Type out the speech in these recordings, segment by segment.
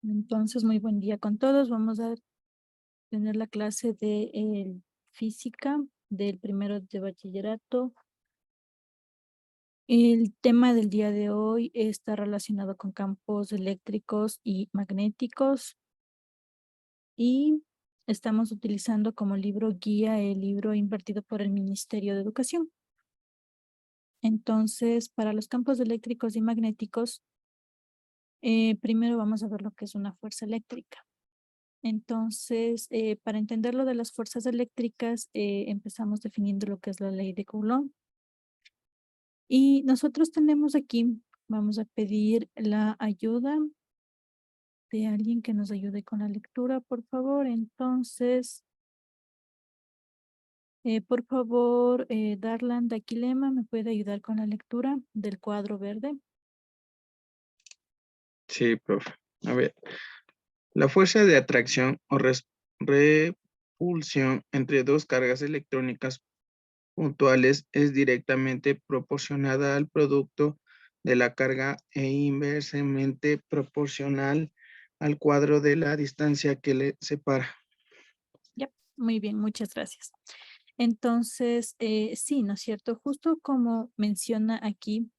Entonces, muy buen día con todos. Vamos a tener la clase de física del primero de bachillerato. El tema del día de hoy está relacionado con campos eléctricos y magnéticos y estamos utilizando como libro guía el libro impartido por el Ministerio de Educación. Entonces, para los campos eléctricos y magnéticos, primero vamos a ver lo que es una fuerza eléctrica. Entonces, para entender lo de las fuerzas eléctricas, empezamos definiendo lo que es la ley de Coulomb. Y nosotros tenemos aquí, vamos a pedir la ayuda de alguien que nos ayude con la lectura, por favor. Entonces, por favor, Darlan Daquilema, ¿me puede ayudar con la lectura del cuadro verde? Sí, profe. A ver, la fuerza de atracción o repulsión entre dos cargas electrónicas puntuales es directamente proporcionada al producto de la carga e inversamente proporcional al cuadro de la distancia que le separa. Ya, muy bien, muchas gracias. Entonces, sí, ¿no es cierto? Justo como menciona aquí,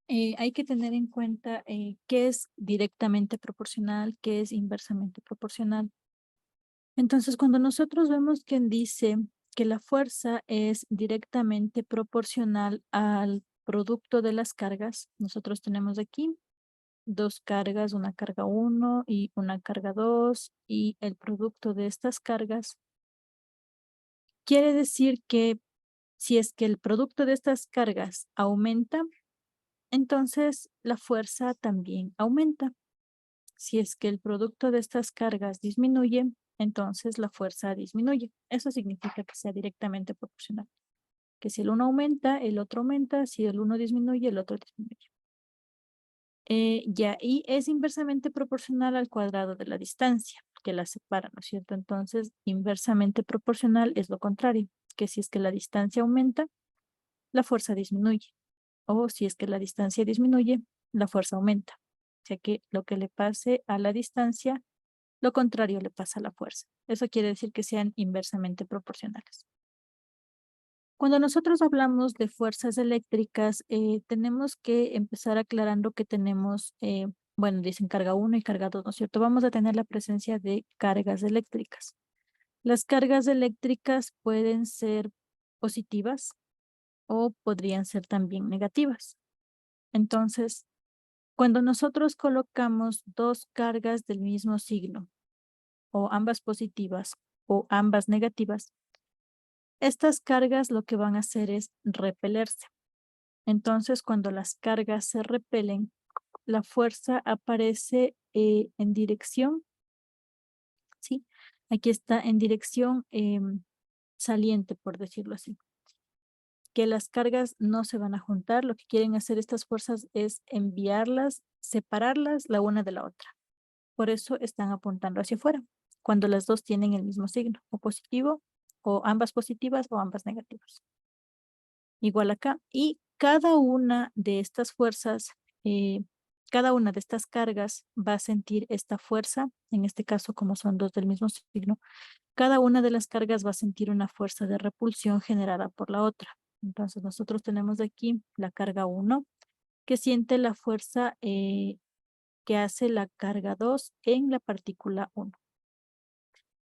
hay que tener en cuenta qué es directamente proporcional, qué es inversamente proporcional. Entonces, cuando nosotros vemos quien dice que la fuerza es directamente proporcional al producto de las cargas, nosotros tenemos aquí dos cargas, una carga uno y una carga 2 y el producto de estas cargas quiere decir que si es que el producto de estas cargas aumenta, entonces la fuerza también aumenta. Si es que el producto de estas cargas disminuye, entonces la fuerza disminuye. Eso significa que sea directamente proporcional. Que si el uno aumenta, el otro aumenta, si el uno disminuye, el otro disminuye. Y es inversamente proporcional al cuadrado de la distancia que la separa, ¿no es cierto? Entonces, inversamente proporcional es lo contrario, que si es que la distancia aumenta, la fuerza disminuye. O si es que la distancia disminuye, la fuerza aumenta. O sea que lo que le pase a la distancia, lo contrario le pasa a la fuerza. Eso quiere decir que sean inversamente proporcionales. Cuando nosotros hablamos de fuerzas eléctricas, tenemos que empezar aclarando que tenemos, bueno, dicen carga 1 y carga 2, ¿no es cierto? Vamos a tener la presencia de cargas eléctricas. Las cargas eléctricas pueden ser positivas o podrían ser también negativas. Entonces, cuando nosotros colocamos dos cargas del mismo signo, o ambas positivas o ambas negativas, estas cargas lo que van a hacer es repelerse. Entonces, cuando las cargas se repelen, la fuerza aparece en dirección, ¿sí? Aquí está en dirección saliente, por decirlo así. Que las cargas no se van a juntar, lo que quieren hacer estas fuerzas es enviarlas, separarlas la una de la otra. Por eso están apuntando hacia afuera, cuando las dos tienen el mismo signo, o positivo, o ambas positivas o ambas negativas. Igual acá. Y cada una de estas fuerzas, cada una de estas cargas va a sentir esta fuerza, en este caso como son dos del mismo signo, cada una de las cargas va a sentir una fuerza de repulsión generada por la otra. Entonces nosotros tenemos aquí la carga 1 que siente la fuerza que hace la carga 2 en la partícula 1.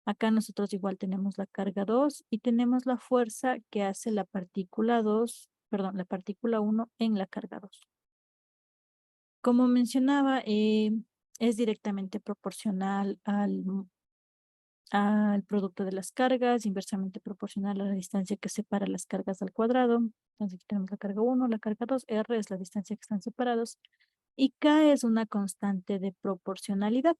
Acá nosotros igual tenemos la carga 2 y tenemos la fuerza que hace la partícula 2, perdón, la partícula 1 en la carga 2. Como mencionaba, es directamente proporcional al producto de las cargas, inversamente proporcional a la distancia que separa las cargas al cuadrado. Entonces aquí tenemos la carga 1, la carga 2, R es la distancia que están separados y K es una constante de proporcionalidad.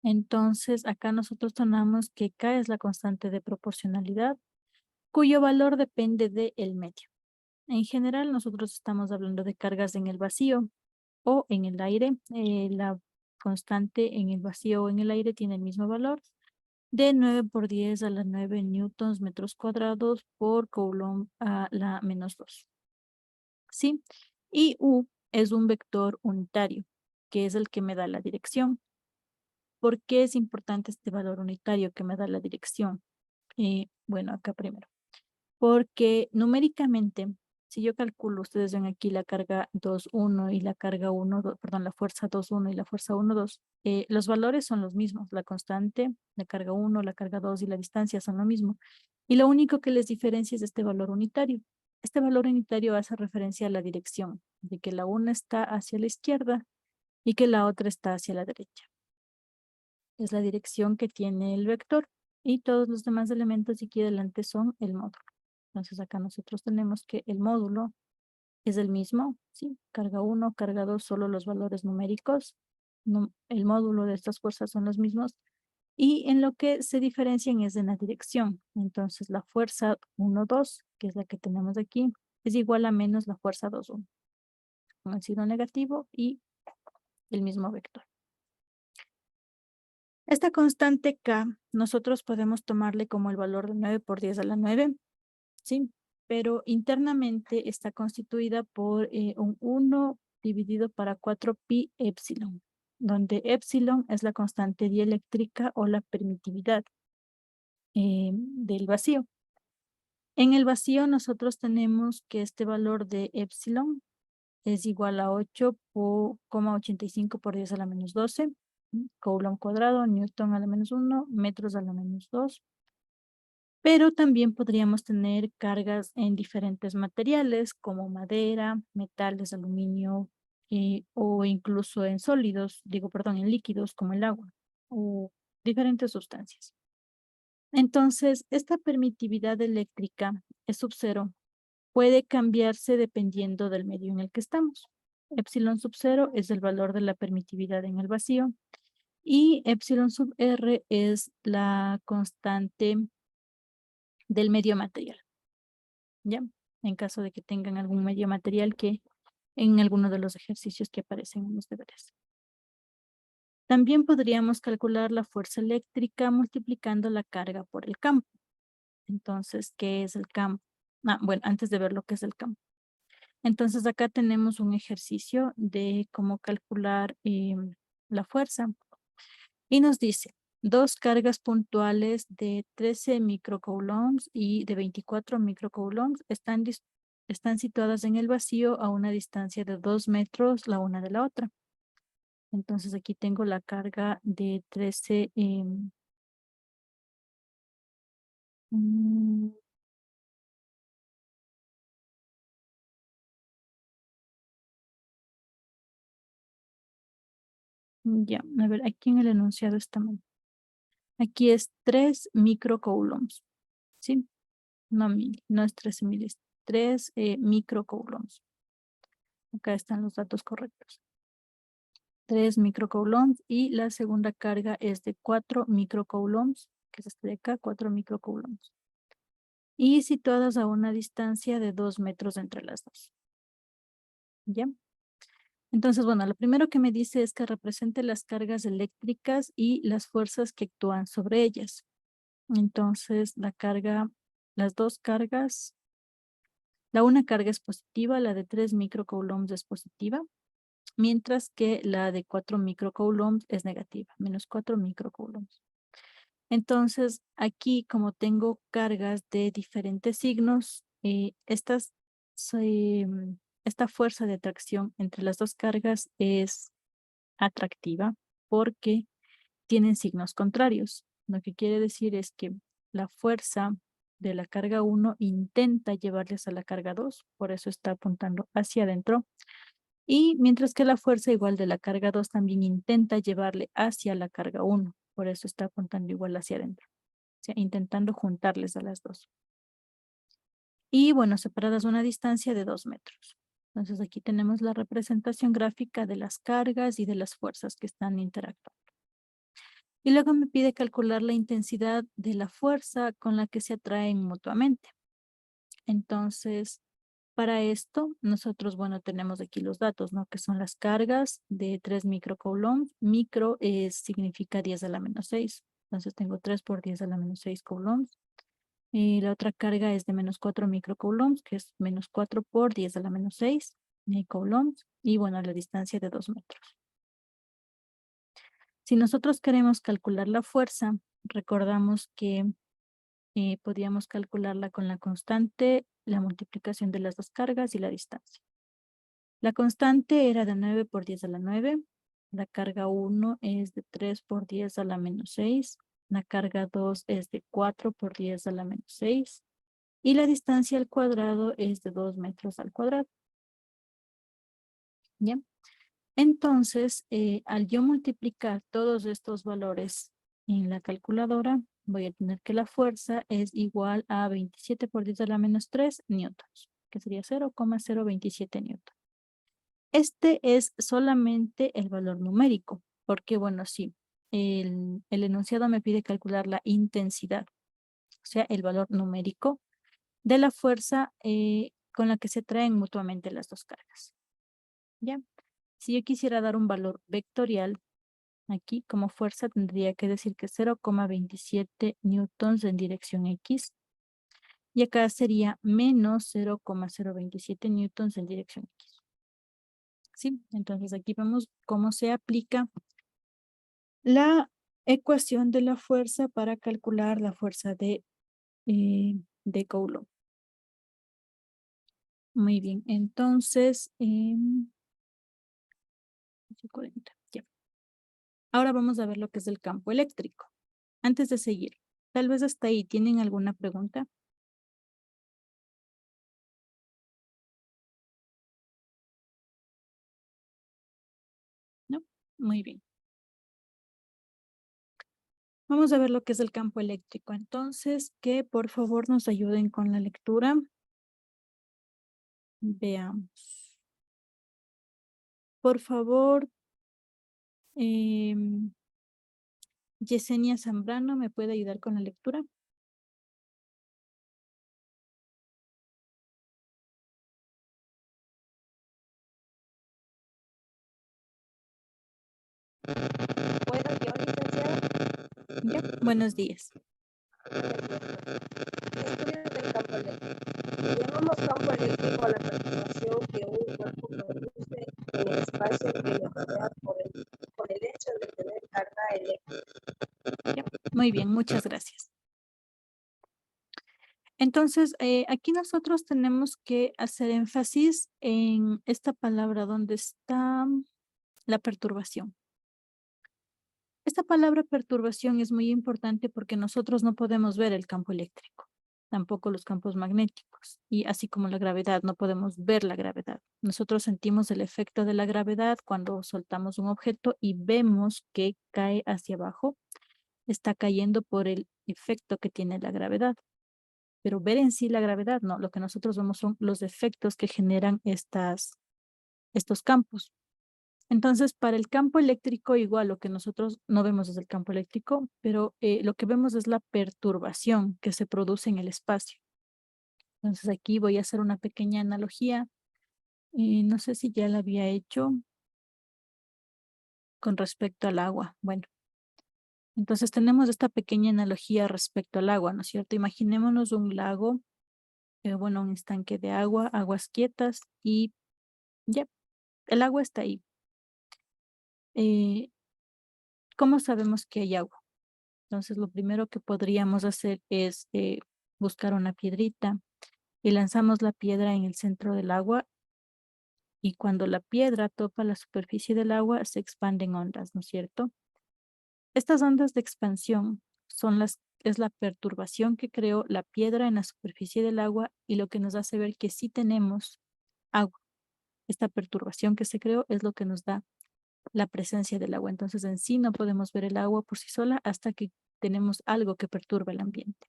Entonces, acá nosotros tenemos que K es la constante de proporcionalidad, cuyo valor depende del medio. En general, nosotros estamos hablando de cargas en el vacío o en el aire. La constante en el vacío o en el aire tiene el mismo valor de 9 por 10 a la 9 newtons metros cuadrados por Coulomb a la menos 2. ¿Sí? Y U es un vector unitario. que es el que me da la dirección. ¿Por qué es importante este valor unitario que me da la dirección? Bueno, acá primero. Porque numéricamente, si yo calculo, ustedes ven aquí la carga 2,1 y la carga 1, perdón, la fuerza 2,1 y la fuerza 1,2, los valores son los mismos. La constante, la carga 1, la carga 2 y la distancia son lo mismo. Y lo único que les diferencia es este valor unitario. Este valor unitario hace referencia a la dirección, de que la una está hacia la izquierda y que la otra está hacia la derecha. Es la dirección que tiene el vector y todos los demás elementos aquí adelante son el módulo. Entonces acá nosotros tenemos que el módulo es el mismo, ¿sí? Carga 1, carga 2, solo los valores numéricos. El módulo de estas fuerzas son los mismos. Y en lo que se diferencian es en la dirección. Entonces la fuerza 1,2, que es la que tenemos aquí, es igual a menos la fuerza 2,1. Con el signo negativo y el mismo vector. Esta constante K, nosotros podemos tomarle como el valor de 9 por 10 a la 9, ¿sí? Pero internamente está constituida por un 1 dividido para 4 pi epsilon, donde epsilon es la constante dieléctrica o la permitividad del vacío. En el vacío nosotros tenemos que este valor de epsilon es igual a 8,85 por 10 a la menos 12, Coulomb cuadrado, Newton a la menos 1, metros a la menos 2. Pero también podríamos tener cargas en diferentes materiales como madera, metales, aluminio o incluso en sólidos, en líquidos como el agua o diferentes sustancias. Entonces, esta permitividad eléctrica es sub cero. Puede cambiarse dependiendo del medio en el que estamos. Epsilon sub cero es el valor de la permitividad en el vacío y epsilon sub r es la constante del medio material. ¿Ya? En caso de que tengan algún medio material que en alguno de los ejercicios que aparecen en los deberes. También podríamos calcular la fuerza eléctrica multiplicando la carga por el campo. Entonces, ¿qué es el campo? Bueno, antes de ver lo que es el campo. Entonces, acá tenemos un ejercicio de cómo calcular la fuerza. Y nos dice, dos cargas puntuales de 13 microcoulombs y de 24 microcoulombs están situadas en el vacío a una distancia de 2 metros la una de la otra. Entonces aquí tengo la carga de 13. Mm, ya, a ver, aquí en el enunciado está mal. Aquí es 3 microcoulombs, ¿sí? No mil, no es 13,000, es 3 microcoulombs. Acá están los datos correctos. 3 microcoulombs y la segunda carga es de 4 microcoulombs, que es este de acá, 4 microcoulombs. Y situadas a una distancia de 2 metros entre las dos. ¿Ya? Entonces, bueno, lo primero que me dice es que represente las cargas eléctricas y las fuerzas que actúan sobre ellas. Entonces, las dos cargas, la una carga es positiva, la de 3 microcoulombs es positiva, mientras que la de 4 microcoulombs es negativa, menos 4 microcoulombs. Entonces, aquí como tengo cargas de diferentes signos, esta fuerza de atracción entre las dos cargas es atractiva porque tienen signos contrarios. Lo que quiere decir es que la fuerza de la carga 1 intenta llevarles a la carga 2, por eso está apuntando hacia adentro. Y mientras que la fuerza igual de la carga 2 también intenta llevarle hacia la carga 1, por eso está apuntando igual hacia adentro. O sea, intentando juntarles a las dos. Y bueno, separadas una distancia de 2 metros. Entonces aquí tenemos la representación gráfica de las cargas y de las fuerzas que están interactuando. Y luego me pide calcular la intensidad de la fuerza con la que se atraen mutuamente. Entonces, para esto, nosotros, bueno, tenemos aquí los datos, ¿no? Que son las cargas de 3 microcoulombs. Micro significa 10 a la menos 6. Entonces tengo 3 por 10 a la menos 6 coulombs. Y la otra carga es de menos 4 microcoulombs, que es menos 4 por 10 a la menos 6 coulombs. Y bueno, la distancia de 2 metros. Si nosotros queremos calcular la fuerza, recordamos que podíamos calcularla con la constante, la multiplicación de las dos cargas y la distancia. La constante era de 9 por 10 a la 9. La carga 1 es de 3 por 10 a la menos 6. La carga 2 es de 4 por 10 a la menos 6. Y la distancia al cuadrado es de 2 metros al cuadrado. ¿Bien? Entonces, al yo multiplicar todos estos valores en la calculadora, voy a tener que la fuerza es igual a 27 por 10 a la menos 3 newtons, que sería 0,027 newtons. Este es solamente el valor numérico, porque bueno, sí, el enunciado me pide calcular la intensidad, o sea, el valor numérico de la fuerza con la que se traen mutuamente las dos cargas. ¿Ya? Si yo quisiera dar un valor vectorial, aquí como fuerza tendría que decir que 0,27 newtons en dirección X, y acá sería menos 0,027 newtons en dirección X. ¿Sí? Entonces aquí vemos cómo se aplica la ecuación de la fuerza para calcular la fuerza de Coulomb. Muy bien, entonces, 40, ya. Ahora vamos a ver lo que es el campo eléctrico. Antes de seguir, tal vez hasta ahí, ¿tienen alguna pregunta? ¿No? Muy bien. Vamos a ver lo que es el campo eléctrico. Entonces, que por favor nos ayuden con la lectura. Veamos. Por favor, Yesenia Zambrano, ¿me puede ayudar con la lectura? ¿Puedo yo, licenciada? Ya, buenos días. Estudios del campo eléctrico. Llamamos campo eléctrico a la perturbación que un cuerpo produce en el espacio que le rodea por el hecho de tener carga eléctrica. Ya, muy bien, muchas gracias. Entonces, aquí nosotros tenemos que hacer énfasis en esta palabra donde está la perturbación. Esta palabra perturbación es muy importante porque nosotros no podemos ver el campo eléctrico, tampoco los campos magnéticos, y así como la gravedad, no podemos ver la gravedad. Nosotros sentimos el efecto de la gravedad cuando soltamos un objeto y vemos que cae hacia abajo, está cayendo por el efecto que tiene la gravedad. Pero ver en sí la gravedad, no, lo que nosotros vemos son los efectos que generan estos campos. Entonces, para el campo eléctrico, igual lo que nosotros no vemos es el campo eléctrico, pero lo que vemos es la perturbación que se produce en el espacio. Entonces, aquí voy a hacer una pequeña analogía. No sé si ya la había hecho con respecto al agua. Bueno, entonces tenemos esta pequeña analogía respecto al agua, ¿no es cierto? Imaginémonos un lago, bueno, un estanque de agua, aguas quietas y ya, el agua está ahí. ¿Cómo sabemos que hay agua? Entonces, lo primero que podríamos hacer es buscar una piedrita y lanzamos la piedra en el centro del agua, y cuando la piedra topa la superficie del agua se expanden ondas, ¿no es cierto? Estas ondas de expansión es la perturbación que creó la piedra en la superficie del agua y lo que nos hace ver que sí tenemos agua. Esta perturbación que se creó es lo que nos da la presencia del agua. Entonces, en sí no podemos ver el agua por sí sola hasta que tenemos algo que perturba el ambiente.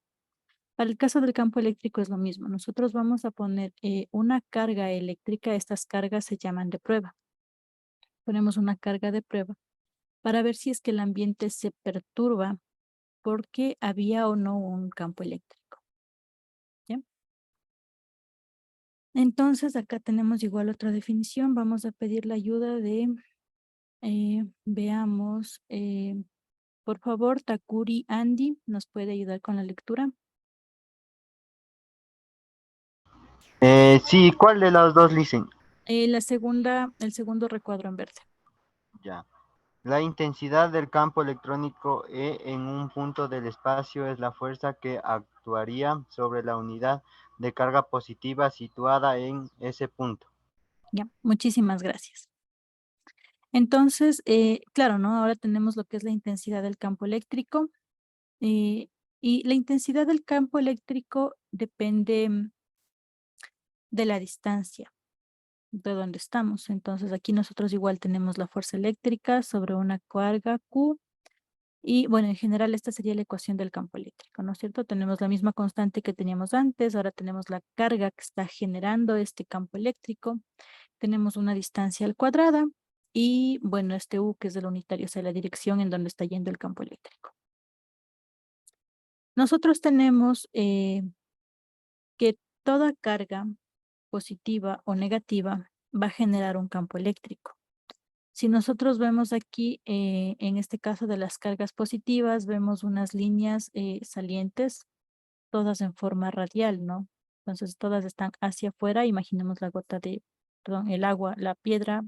Para el caso del campo eléctrico es lo mismo. Nosotros vamos a poner una carga eléctrica. Estas cargas se llaman de prueba. Ponemos una carga de prueba para ver si es que el ambiente se perturba porque había o no un campo eléctrico. ¿Ya? Entonces, acá tenemos igual otra definición. Vamos a pedir la ayuda de, veamos, por favor, Takuri Andy, ¿nos puede ayudar con la lectura? Sí, ¿cuál de las dos dicen? El segundo recuadro en verde. Ya. La intensidad del campo electrónico E en un punto del espacio es la fuerza que actuaría sobre la unidad de carga positiva situada en ese punto. Ya, muchísimas gracias. Entonces, claro, ¿no? Ahora tenemos lo que es la intensidad del campo eléctrico. Y la intensidad del campo eléctrico depende de la distancia de donde estamos. Entonces, aquí nosotros igual tenemos la fuerza eléctrica sobre una carga Q. Y bueno, en general esta sería la ecuación del campo eléctrico, ¿no es cierto? Tenemos la misma constante que teníamos antes, ahora tenemos la carga que está generando este campo eléctrico, tenemos una distancia al cuadrada y bueno, este U que es del unitario, o sea, la dirección en donde está yendo el campo eléctrico. Nosotros tenemos que toda carga positiva o negativa va a generar un campo eléctrico. Si nosotros vemos aquí, en este caso de las cargas positivas, vemos unas líneas salientes, todas en forma radial, ¿no? Entonces todas están hacia afuera. Imaginemos la gota de, perdón, el agua, la piedra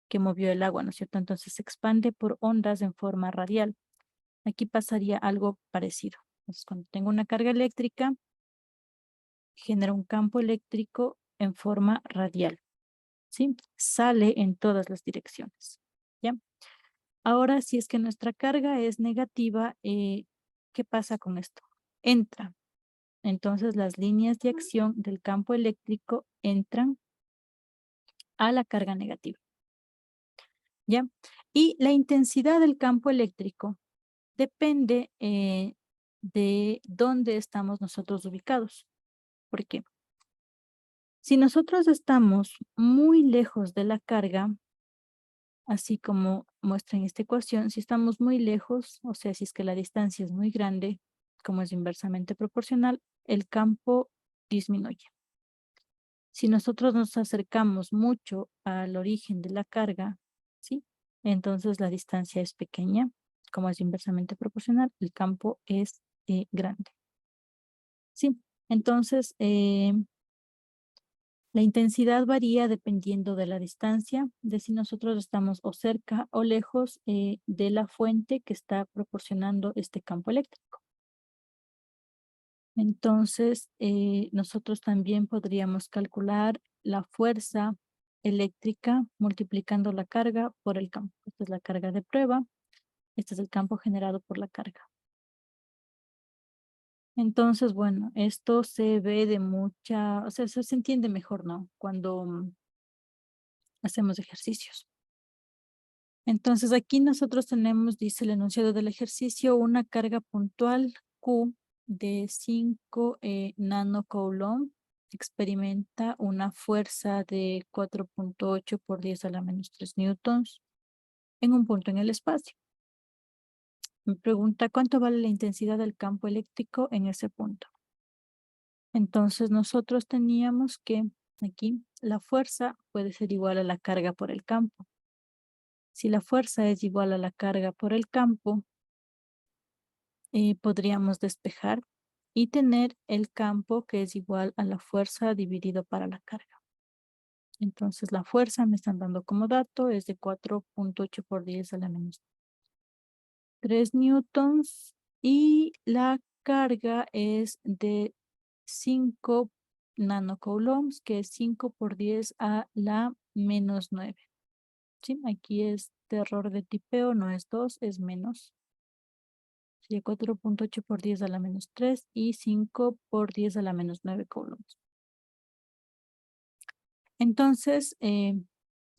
que movió el agua, ¿no es cierto? Entonces se expande por ondas en forma radial. Aquí pasaría algo parecido. Entonces cuando tengo una carga eléctrica, genera un campo eléctrico en forma radial, ¿sí? Sale en todas las direcciones, ¿ya? Ahora, si es que nuestra carga es negativa, ¿qué pasa con esto? Entra. Entonces, las líneas de acción del campo eléctrico entran a la carga negativa, ¿ya? Y la intensidad del campo eléctrico depende de dónde estamos nosotros ubicados. ¿Por qué? Si nosotros estamos muy lejos de la carga, así como muestra en esta ecuación, si estamos muy lejos, o sea, si es que la distancia es muy grande, como es inversamente proporcional, el campo disminuye. Si nosotros nos acercamos mucho al origen de la carga, ¿sí? Entonces la distancia es pequeña, como es inversamente proporcional, el campo es grande. Sí, entonces la intensidad varía dependiendo de la distancia, de si nosotros estamos o cerca o lejos de la fuente que está proporcionando este campo eléctrico. Entonces, nosotros también podríamos calcular la fuerza eléctrica multiplicando la carga por el campo. Esta es la carga de prueba. Este es el campo generado por la carga. Entonces, bueno, esto se ve de mucha, o sea, se entiende mejor, ¿no? Cuando hacemos ejercicios. Entonces, aquí nosotros tenemos, dice el enunciado del ejercicio, una carga puntual Q de 5 nanocoulomb experimenta una fuerza de 4.8 por 10 a la menos 3 newtons en un punto en el espacio. Me pregunta cuánto vale la intensidad del campo eléctrico en ese punto. Entonces nosotros teníamos que aquí la fuerza puede ser igual a la carga por el campo. Si la fuerza es igual a la carga por el campo, podríamos despejar y tener el campo que es igual a la fuerza dividido para la carga. Entonces la fuerza me están dando como dato es de 4.8 por 10 a la menos 3 newtons y la carga es de 5 nanocoulombs, que es 5 por 10 a la menos 9. ¿Sí? Aquí es de error de tipeo, no es 2, es menos. Sería 4.8 por 10 a la menos 3 y 5 por 10 a la menos 9 coulombs. Entonces,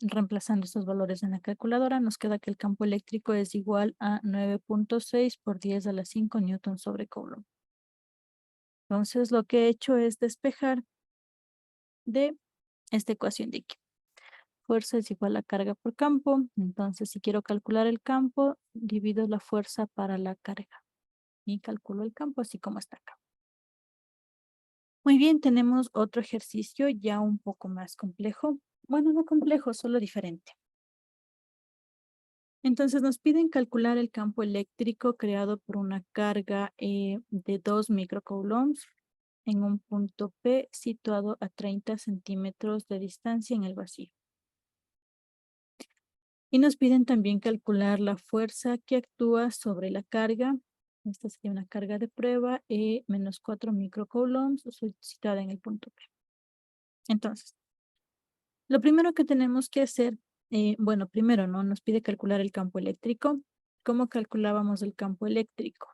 reemplazando estos valores en la calculadora, nos queda que el campo eléctrico es igual a 9.6 por 10 a la 5 newton sobre coulomb. Entonces, lo que he hecho es despejar de esta ecuación de aquí. Fuerza es igual a carga por campo. Entonces, si quiero calcular el campo, divido la fuerza para la carga. Y calculo el campo así como está acá. Muy bien, tenemos otro ejercicio ya un poco más complejo. Bueno, no complejo, solo diferente. Entonces nos piden calcular el campo eléctrico creado por una carga de 2 microcoulombs en un punto P situado a 30 centímetros de distancia en el vacío. Y nos piden también calcular la fuerza que actúa sobre la carga. Esta sería una carga de prueba, menos 4 microcoulombs, solicitada en el punto P. Entonces, lo primero que tenemos que hacer, bueno, primero, ¿no? Nos pide calcular el campo eléctrico. ¿Cómo calculábamos el campo eléctrico?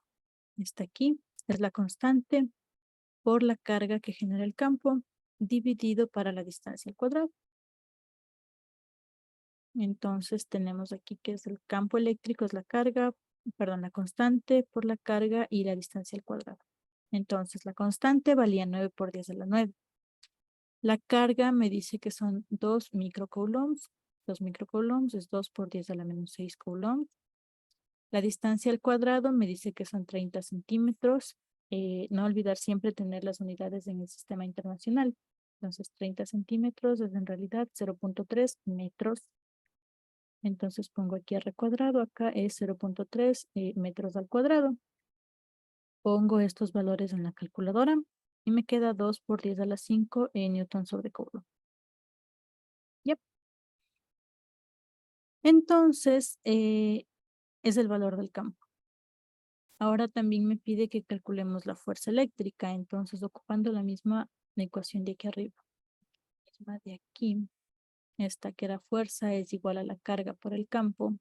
Está aquí, es la constante por la carga que genera el campo, dividido para la distancia al cuadrado. Entonces tenemos aquí que es el campo eléctrico, es la carga, perdón, la constante por la carga y la distancia al cuadrado. Entonces la constante valía 9 por 10 a la 9. La carga me dice que son 2 microcoulombs. 2 microcoulombs es 2 por 10 a la menos 6 coulombs. La distancia al cuadrado me dice que son 30 centímetros. No olvidar siempre tener las unidades en el sistema internacional. Entonces 30 centímetros es en realidad 0.3 metros. Entonces pongo aquí R cuadrado, acá es 0.3 metros al cuadrado. Pongo estos valores en la calculadora y me queda 2 por 10 a la 5 newton sobre coulomb. Yep. Entonces, es el valor del campo. Ahora también me pide que calculemos la fuerza eléctrica, entonces ocupando la misma ecuación de aquí arriba. Misma de aquí, esta que era fuerza es igual a la carga por el campo.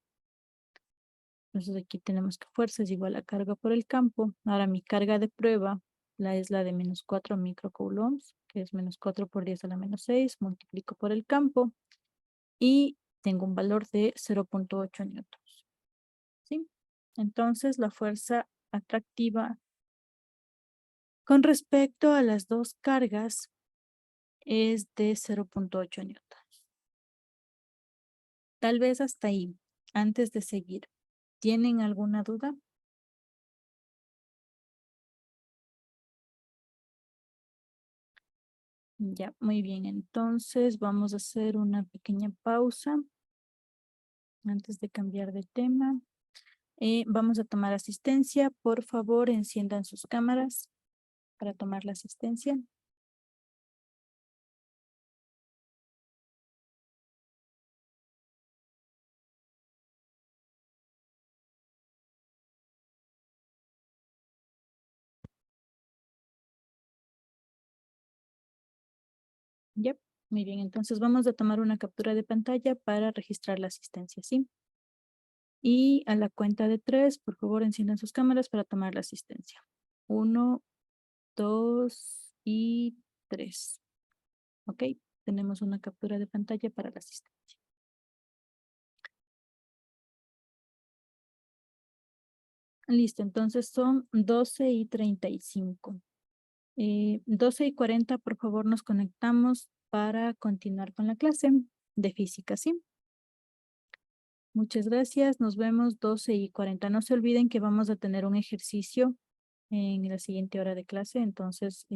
Entonces aquí tenemos que fuerza es igual a carga por el campo. Ahora mi carga de prueba es la de menos 4 microcoulombs, que es menos 4 por 10 a la menos 6, multiplico por el campo y tengo un valor de 0.8 newtons. ¿Sí? Entonces la fuerza atractiva con respecto a las dos cargas es de 0.8 newtons. Tal vez hasta ahí, antes de seguir. ¿Tienen alguna duda? Ya, muy bien. Entonces vamos a hacer una pequeña pausa antes de cambiar de tema. Vamos a tomar asistencia. Por favor, enciendan sus cámaras para tomar la asistencia. Ya, muy bien. Entonces vamos a tomar una captura de pantalla para registrar la asistencia, ¿sí? Y a la cuenta de 3, por favor, enciendan sus cámaras para tomar la asistencia. 1, 2 y 3. Ok, tenemos una captura de pantalla para la asistencia. Listo, entonces son 12 y 35. 12 y 40, por favor, nos conectamos para continuar con la clase de física, ¿sí? Muchas gracias, nos vemos 12 y 40. No se olviden que vamos a tener un ejercicio en la siguiente hora de clase, entonces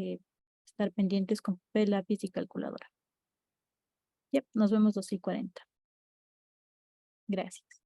estar pendientes con papel, lápiz y calculadora. Yep, nos vemos 12 y 40. Gracias.